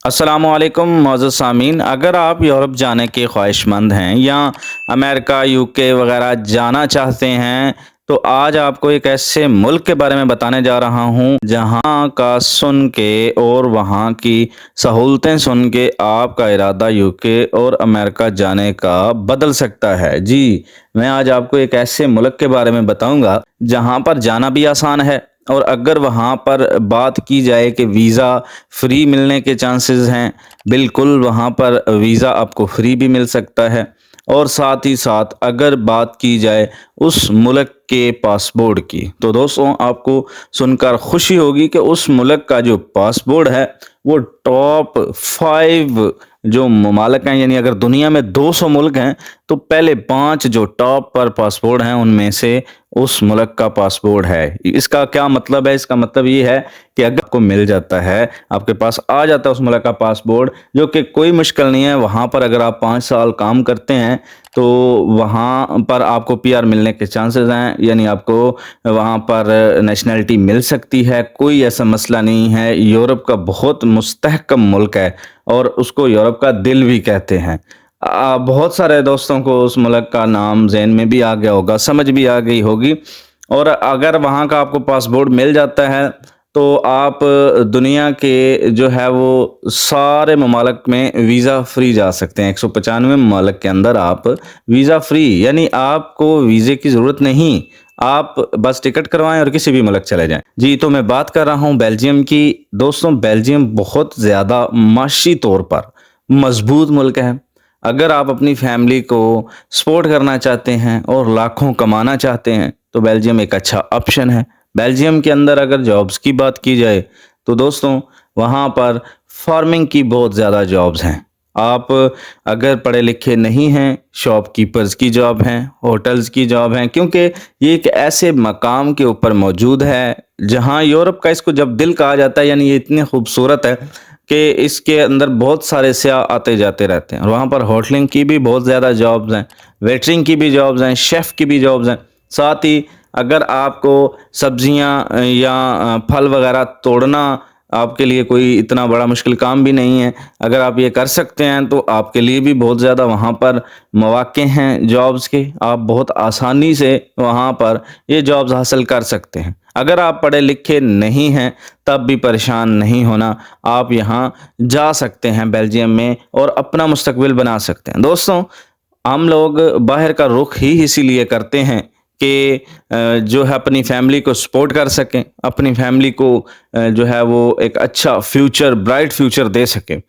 अस्सलामुअलैकुम मौजूद सामीन, अगर आप यूरोप जाने के ख्वाहिशमंद हैं या अमेरिका यूके वगैरह जाना चाहते हैं तो आज आपको एक ऐसे मुल्क के बारे में बताने जा रहा हूं जहां का सुन के और वहां की सहूलतें सुन के आपका इरादा यूके और अमेरिका जाने का बदल सकता है। जी, मैं आज आपको एक ऐसे मुल्क के बारे में बताऊंगा जहां पर जाना भी आसान है और अगर वहाँ पर बात की जाए कि वीज़ा फ्री मिलने के चांसेस हैं, बिल्कुल वहाँ पर वीज़ा आपको फ्री भी मिल सकता है। और साथ ही साथ अगर बात की जाए उस मुल्क के पासपोर्ट की, तो दोस्तों आपको सुनकर खुशी होगी कि उस मुल्क का जो पासपोर्ट है वो टॉप 5 जो ममालिक हैं, यानी अगर दुनिया में 200 मुल्क हैं तो पहले 5 जो टॉप पर पासपोर्ट हैं उनमें से उस मुल्क का पासपोर्ट है। इसका क्या मतलब है? इसका मतलब ये है कि अगर आपको मिल जाता है, आपके पास आ जाता है उस मुल्क का पासपोर्ट, जो कि कोई मुश्किल नहीं है। वहाँ पर अगर आप 5 साल काम करते हैं तो वहाँ पर आपको पीआर मिलने के चांसेस हैं, यानी आपको वहाँ पर नेशनैलिटी मिल सकती है। कोई ऐसा मसला नहीं है। यूरोप का बहुत मुस्तहकम मुल्क है और उसको यूरोप का दिल भी कहते हैं। बहुत सारे दोस्तों को उस मुल्क का नाम ज़हन में भी आ गया होगा, समझ भी आ गई होगी। और अगर वहाँ का आपको पासपोर्ट मिल जाता है तो आप दुनिया के जो है वो सारे ममालिक में वीज़ा फ्री जा सकते हैं। 195 ममालिक के अंदर आप वीज़ा फ्री, यानी आपको वीज़े की ज़रूरत नहीं, आप बस टिकट करवाएं और किसी भी मुल्क चले जाएं। जी, तो मैं बात कर रहा हूँ बेल्जियम की। दोस्तों, बेल्जियम बहुत ज़्यादा माशी तौर पर मजबूत मुल्क है। अगर आप अपनी फैमिली को सपोर्ट करना चाहते हैं और लाखों कमाना चाहते हैं तो बेल्जियम एक अच्छा ऑप्शन है। बेल्जियम के अंदर अगर जॉब्स की बात की जाए तो दोस्तों वहाँ पर फार्मिंग की बहुत ज़्यादा जॉब्स हैं। आप अगर पढ़े लिखे नहीं हैं, शॉपकीपर्स की जॉब हैं, होटल्स की जॉब हैं, क्योंकि ये एक ऐसे मकाम के ऊपर मौजूद है जहाँ यूरोप का इसको जब दिल कहा जाता है, यानी ये इतनी खूबसूरत है कि इसके अंदर बहुत सारे सियाह आते जाते रहते हैं। और वहाँ पर होटलिंग की भी बहुत ज़्यादा जॉब्स हैं, वेटरिंग की भी जॉब्स हैं, शेफ़ की भी जॉब्स हैं। साथ ही अगर आपको सब्जियां या फल वगैरह तोड़ना आपके लिए कोई इतना बड़ा मुश्किल काम भी नहीं है, अगर आप ये कर सकते हैं तो आपके लिए भी बहुत ज़्यादा वहाँ पर मौके हैं जॉब्स के। आप बहुत आसानी से वहाँ पर ये जॉब्स हासिल कर सकते हैं। अगर आप पढ़े लिखे नहीं हैं तब भी परेशान नहीं होना, आप यहाँ जा सकते हैं बेल्जियम में और अपना मुस्तकबिल बना सकते हैं। दोस्तों, हम लोग बाहर का रुख ही इसीलिए करते हैं कि जो है अपनी फैमिली को सपोर्ट कर सकें, अपनी फैमिली को जो है वो एक अच्छा फ्यूचर, ब्राइट फ्यूचर दे सकें।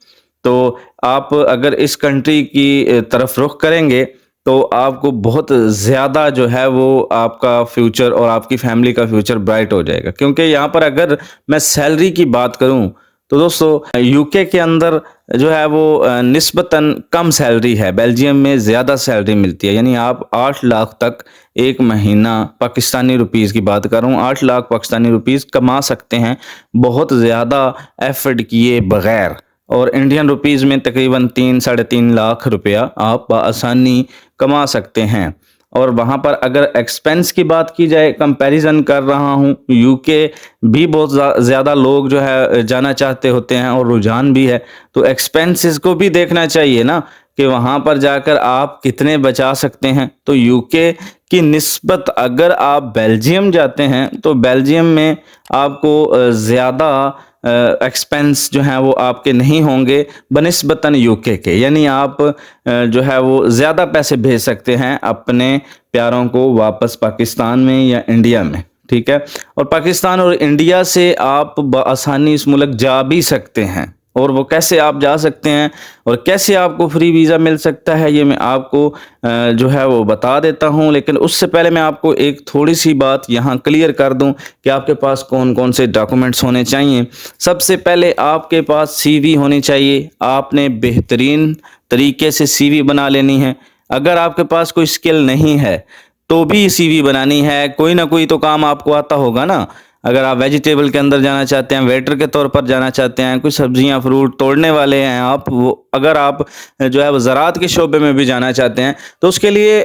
तो आप अगर इस कंट्री की तरफ रुख करेंगे तो आपको बहुत ज़्यादा जो है वो आपका फ्यूचर और आपकी फैमिली का फ्यूचर ब्राइट हो जाएगा। क्योंकि यहाँ पर अगर मैं सैलरी की बात करूँ तो दोस्तों यूके के अंदर जो है वो निस्बतन कम सैलरी है, बेल्जियम में ज़्यादा सैलरी मिलती है। यानी आप 8 लाख तक एक महीना, पाकिस्तानी रुपीज़ की बात कर रहा हूँ, 8 लाख पाकिस्तानी रुपीज़ कमा सकते हैं बहुत ज़्यादा एफर्ट किए बगैर। और इंडियन रुपीज़ में तकरीबन 3 साढ़े 3 लाख रुपया आप बआसानी कमा सकते हैं। और वहाँ पर अगर एक्सपेंस की बात की जाए, कंपैरिजन कर रहा हूँ, यूके भी बहुत ज़्यादा लोग जो है जाना चाहते होते हैं और रुझान भी है, तो एक्सपेंसेस को भी देखना चाहिए ना कि वहाँ पर जाकर आप कितने बचा सकते हैं। तो यूके की निस्बत अगर आप बेल्जियम जाते हैं तो बेल्जियम में आपको ज़्यादा एक्सपेंस जो हैं वो आपके नहीं होंगे बनिस्बतन यूके के, यानी आप जो है वो ज़्यादा पैसे भेज सकते हैं अपने प्यारों को वापस पाकिस्तान में या इंडिया में। ठीक है, और पाकिस्तान और इंडिया से आप बआसानी इस मुल्क जा भी सकते हैं। और वो कैसे आप जा सकते हैं और कैसे आपको फ्री वीज़ा मिल सकता है, ये मैं आपको जो है वो बता देता हूँ। लेकिन उससे पहले मैं आपको एक थोड़ी सी बात यहाँ क्लियर कर दूँ कि आपके पास कौन कौन से डॉक्यूमेंट्स होने चाहिए। सबसे पहले आपके पास सीवी होनी चाहिए। आपने बेहतरीन तरीके से सीवी बना लेनी है। अगर आपके पास कोई स्किल नहीं है तो भी सीवी बनानी है, कोई ना कोई तो काम आपको आता होगा ना। अगर आप वेजिटेबल के अंदर जाना चाहते हैं, वेटर के तौर पर जाना चाहते हैं, कुछ सब्जियां फ्रूट तोड़ने वाले हैं आप, वो अगर आप जो है वो ज़राअत के शोबे में भी जाना चाहते हैं तो उसके लिए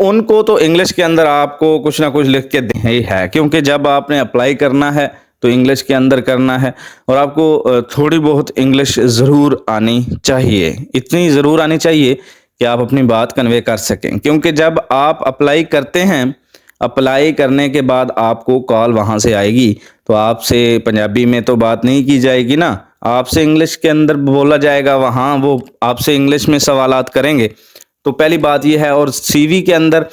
उनको तो इंग्लिश के अंदर आपको कुछ ना कुछ लिख के देना ही है, क्योंकि जब आपने अप्लाई करना है तो इंग्लिश के अंदर करना है और आपको थोड़ी बहुत इंग्लिश ज़रूर आनी चाहिए। इतनी ज़रूर आनी चाहिए कि आप अपनी बात कन्वे कर सकें, क्योंकि जब आप अप्लाई करते हैं, अप्लाई करने के बाद आपको कॉल वहाँ से आएगी तो आपसे पंजाबी में तो बात नहीं की जाएगी ना, आपसे इंग्लिश के अंदर बोला जाएगा, वहाँ वो आपसे इंग्लिश में सवालात करेंगे। तो पहली बात ये है। और सीवी के अंदर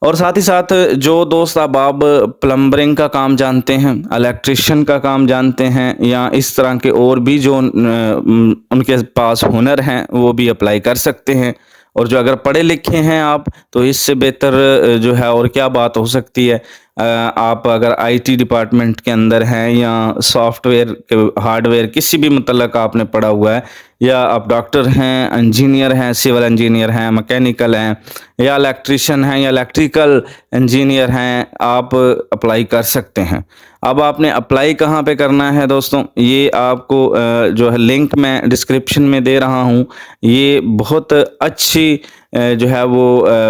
और साथ ही साथ जो दोस्त अब प्लम्बरिंग का काम जानते हैं, इलेक्ट्रिशियन का काम जानते हैं या इस तरह के और भी जो उनके पास हुनर हैं वो भी अप्लाई कर सकते हैं। और जो अगर पढ़े लिखे हैं आप, तो इससे बेहतर जो है और क्या बात हो सकती है। आप अगर आईटी डिपार्टमेंट के अंदर हैं या सॉफ्टवेयर के हार्डवेयर किसी भी मतलब आपने पढ़ा हुआ है, या आप डॉक्टर हैं, इंजीनियर हैं, सिविल इंजीनियर हैं, मैकेनिकल हैं, या इलेक्ट्रिशियन हैं या इलेक्ट्रिकल इंजीनियर हैं, आप अप्लाई कर सकते हैं। अब आपने अप्लाई कहाँ पे करना है दोस्तों, ये आपको जो है लिंक मैं डिस्क्रिप्शन में दे रहा हूँ। ये बहुत अच्छी जो है वो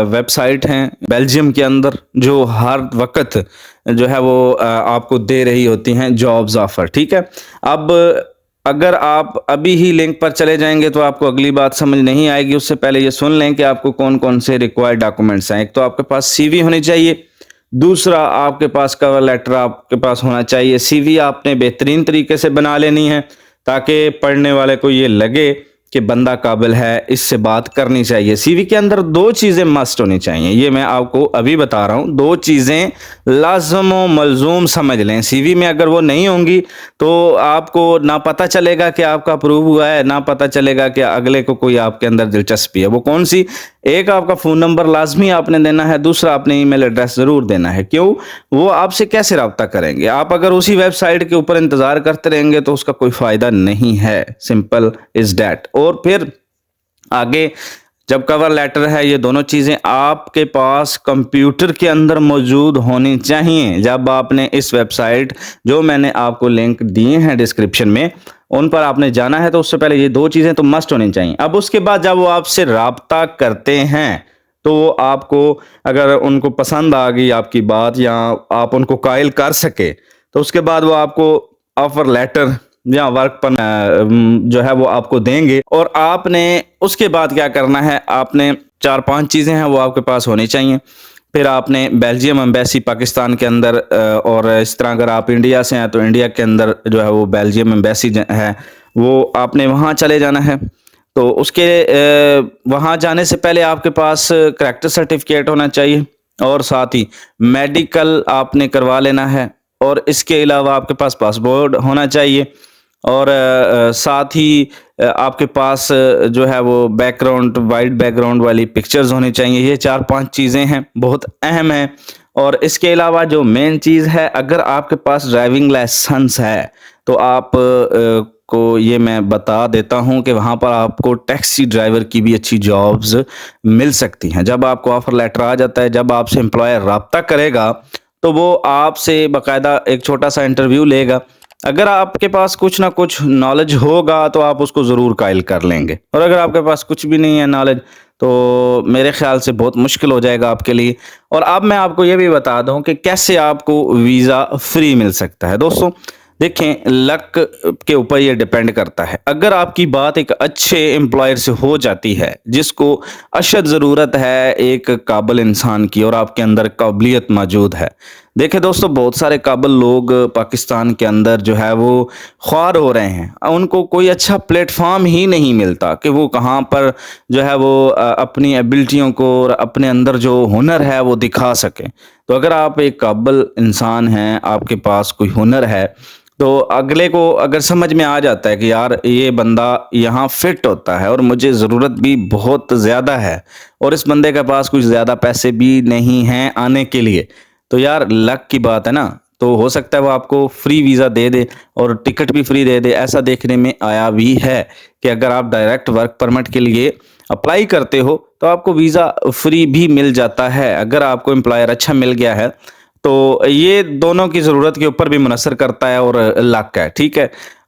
वेबसाइट हैं बेल्जियम के अंदर, जो हर वक्त जो है वो आपको दे रही होती हैं जॉब्स ऑफर। ठीक है, अब अगर आप अभी ही लिंक पर चले जाएंगे तो आपको अगली बात समझ नहीं आएगी। उससे पहले ये सुन लें कि आपको कौन कौन से रिक्वायर्ड डॉक्यूमेंट्स हैं। एक तो आपके पास सीवी होनी चाहिए, दूसरा आपके पास कवर लेटर आपके पास होना चाहिए। सीवी आपने बेहतरीन तरीके से बना लेनी है ताकि पढ़ने वाले को ये लगे कि बंदा काबिल है, इससे बात करनी चाहिए। सीवी के अंदर दो चीज़ें मस्ट होनी चाहिए, ये मैं आपको अभी बता रहा हूँ। दो चीज़ें लाज़िम व मलज़ूम समझ लें। सीवी में अगर वो नहीं होंगी तो आपको ना पता चलेगा कि आपका अप्रूव हुआ है, ना पता चलेगा कि अगले को कोई आपके अंदर दिलचस्पी है। वो कौन सी? एक, आपका फ़ोन नंबर लाजमी आपने देना है, दूसरा आपने ईमेल एड्रेस ज़रूर देना है। क्यों? वो आपसे कैसे रब्ता करेंगे? आप अगर उसी वेबसाइट के ऊपर इंतज़ार करते रहेंगे तो उसका कोई फ़ायदा नहीं है। Simple is that. और फिर आगे जब कवर लेटर है, ये दोनों चीज़ें आपके पास कंप्यूटर के अंदर मौजूद होनी चाहिए। जब आपने इस वेबसाइट जो मैंने आपको लिंक दिए हैं डिस्क्रिप्शन में, उन पर आपने जाना है तो उससे पहले ये दो चीज़ें तो मस्ट होनी चाहिए। अब उसके बाद जब वो आपसे राब्ता करते हैं तो वो आपको, अगर उनको पसंद आ गई आपकी बात या आप उनको कायल कर सके, तो उसके बाद वो आपको ऑफर लेटर या वर्क पर जो है वो आपको देंगे। और आपने उसके बाद क्या करना है, आपने 4-5 चीज़ें हैं वो आपके पास होनी चाहिए। फिर आपने बेल्जियम एम्बेसी पाकिस्तान के अंदर, और इस तरह अगर आप इंडिया से हैं तो इंडिया के अंदर जो है वो बेल्जियम एम्बेसी है, वो आपने वहाँ चले जाना है। तो उसके वहाँ जाने से पहले आपके पास करैक्टर सर्टिफिकेट होना चाहिए और साथ ही मेडिकल आपने करवा लेना है। और इसके अलावा आपके पास पासपोर्ट होना चाहिए और साथ ही आपके पास जो है वो बैकग्राउंड, वाइट बैकग्राउंड वाली पिक्चर्स होनी चाहिए। ये 4-5 चीज़ें हैं, बहुत अहम है। और इसके अलावा जो मेन चीज़ है, अगर आपके पास ड्राइविंग लाइसेंस है तो आप को ये मैं बता देता हूँ कि वहाँ पर आपको टैक्सी ड्राइवर की भी अच्छी जॉब्स मिल सकती हैं। जब आपको ऑफर लेटर आ जाता है, जब आपसे एम्प्लॉयर राब्ता करेगा तो वो आपसे बाकायदा एक छोटा सा इंटरव्यू लेगा। अगर आपके पास कुछ ना कुछ नॉलेज होगा तो आप उसको ज़रूर कायल कर लेंगे, और अगर आपके पास कुछ भी नहीं है नॉलेज तो मेरे ख्याल से बहुत मुश्किल हो जाएगा आपके लिए। और अब मैं आपको ये भी बता दूं कि कैसे आपको वीज़ा फ्री मिल सकता है। दोस्तों देखें, लक के ऊपर ये डिपेंड करता है। अगर आपकी बात एक अच्छे एम्प्लॉयर से हो जाती है जिसको अशद ज़रूरत है एक काबिल इंसान की, और आपके अंदर काबिलियत मौजूद है। देखें दोस्तों, बहुत सारे काबिल लोग पाकिस्तान के अंदर जो है वो ख्वार हो रहे हैं, उनको कोई अच्छा प्लेटफॉर्म ही नहीं मिलता कि वो कहाँ पर जो है वो अपनी एबिलिटियों को और अपने अंदर जो हुनर है वो दिखा सकें। तो अगर आप एक काबिल इंसान हैं, आपके पास कोई हुनर है, तो अगले को अगर समझ में आ जाता है कि यार ये बंदा यहाँ फिट होता है और मुझे ज़रूरत भी बहुत ज़्यादा है और इस बंदे के पास कुछ ज़्यादा पैसे भी नहीं हैं आने के लिए, तो यार लक की बात है ना। तो हो सकता है वो आपको फ्री वीज़ा दे दे और टिकट भी फ्री दे दे। ऐसा देखने में आया भी है कि अगर आप डायरेक्ट वर्क परमिट के लिए अप्लाई करते हो तो आपको वीज़ा फ्री भी मिल जाता है, अगर आपको एम्प्लॉयर अच्छा मिल गया है। तो ये दोनों की ज़रूरत के ऊपर भी मुनसर करता है और लक है, ठीक है।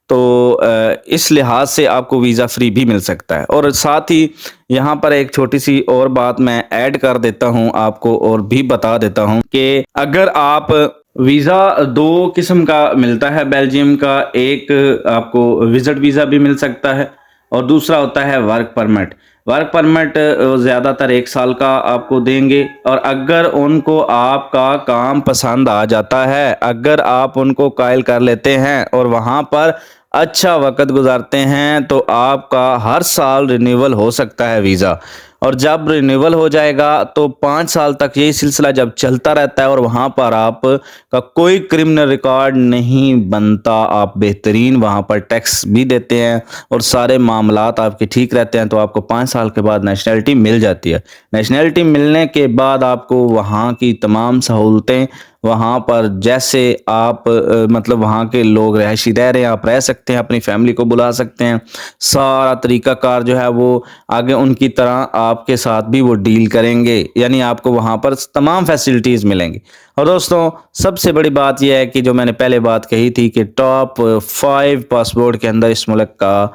तो इस लिहाज से आपको वीज़ा फ्री भी मिल सकता है। और साथ ही यहाँ पर एक छोटी सी और बात मैं ऐड कर देता हूँ आपको और भी बता देता हूँ कि अगर आप वीज़ा 2 किस्म का मिलता है बेल्जियम का, एक आपको विज़िट वीज़ा भी मिल सकता है और दूसरा होता है वर्क परमिट। वर्क परमिट ज़्यादातर 1 साल का आपको देंगे और अगर उनको आपका काम पसंद आ जाता है, अगर आप उनको कायल कर लेते हैं और वहाँ पर अच्छा वक़्त गुज़ारते हैं, तो आपका हर साल रिन्यूअल हो सकता है वीज़ा। और जब रिन्यूअल हो जाएगा तो 5 साल तक यही सिलसिला जब चलता रहता है और वहाँ पर आप का कोई क्रिमिनल रिकॉर्ड नहीं बनता, आप बेहतरीन वहाँ पर टैक्स भी देते हैं और सारे मामलात आपके ठीक रहते हैं, तो आपको 5 साल के बाद नेशनैलिटी मिल जाती है। नेशनैलिटी मिलने के बाद आपको वहाँ की तमाम सहूलतें वहाँ पर जैसे आप मतलब वहाँ के लोग रहायशी रह रहे हैं, आप रह सकते हैं, अपनी फैमिली को बुला सकते हैं। सारा तरीक़ाकार जो है वो आगे उनकी तरह आपके साथ भी वो डील करेंगे, यानी आपको वहाँ पर तमाम फैसिलिटीज़ मिलेंगी। और दोस्तों सबसे बड़ी बात यह है कि जो मैंने पहले बात कही थी कि टॉप 5 पासपोर्ट के अंदर इस मुल्क का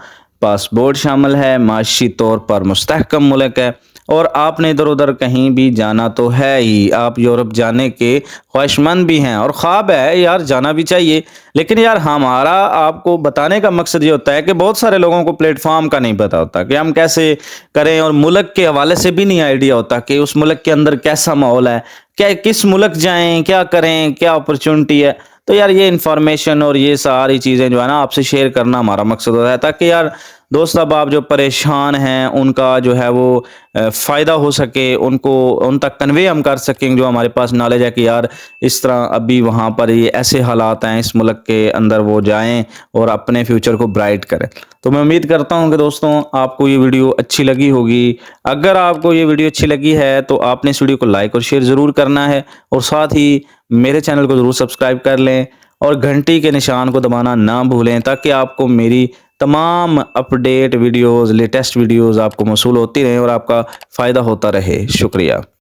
पासपोर्ट शामिल है, माशी तौर पर मुस्तहकम मुल्क है और आपने इधर-उधर कहीं भी जाना तो है ही, आप यूरोप जाने के ख्वाहिशमंद भी हैं और ख्वाब है यार जाना भी चाहिए। लेकिन यार हमारा आपको बताने का मकसद ये होता है कि बहुत सारे लोगों को प्लेटफ़ॉर्म का नहीं पता होता कि हम कैसे करें और मुल्क के हवाले से भी नहीं आइडिया होता कि उस मुल्क के अंदर कैसा माहौल है, क्या किस मुल्क जाएँ, क्या करें, क्या अपॉर्चुनिटी है। तो यार ये इन्फॉर्मेशन और ये सारी चीज़ें जो है ना आपसे शेयर करना हमारा मकसद होता है ताकि यार दोस्त अब आप जो परेशान हैं उनका जो है वो फ़ायदा हो सके, उनको उन तक कन्वे हम कर सकें, जो हमारे पास नॉलेज है कि यार इस तरह अभी वहाँ पर ये ऐसे हालात हैं, इस मुल्क के अंदर वो जाएँ और अपने फ्यूचर को ब्राइट करें। तो मैं उम्मीद करता हूँ कि दोस्तों आपको ये वीडियो अच्छी लगी होगी। अगर आपको ये वीडियो अच्छी लगी है तो आपने इस वीडियो को लाइक और शेयर ज़रूर करना है और साथ ही मेरे चैनल को ज़रूर सब्सक्राइब कर लें और घंटी के निशान को दबाना ना भूलें ताकि आपको मेरी तमाम अपडेट वीडियोज़, लेटेस्ट वीडियोज़ आपको मौसूल होती रहें और आपका फ़ायदा होता रहे। शुक्रिया।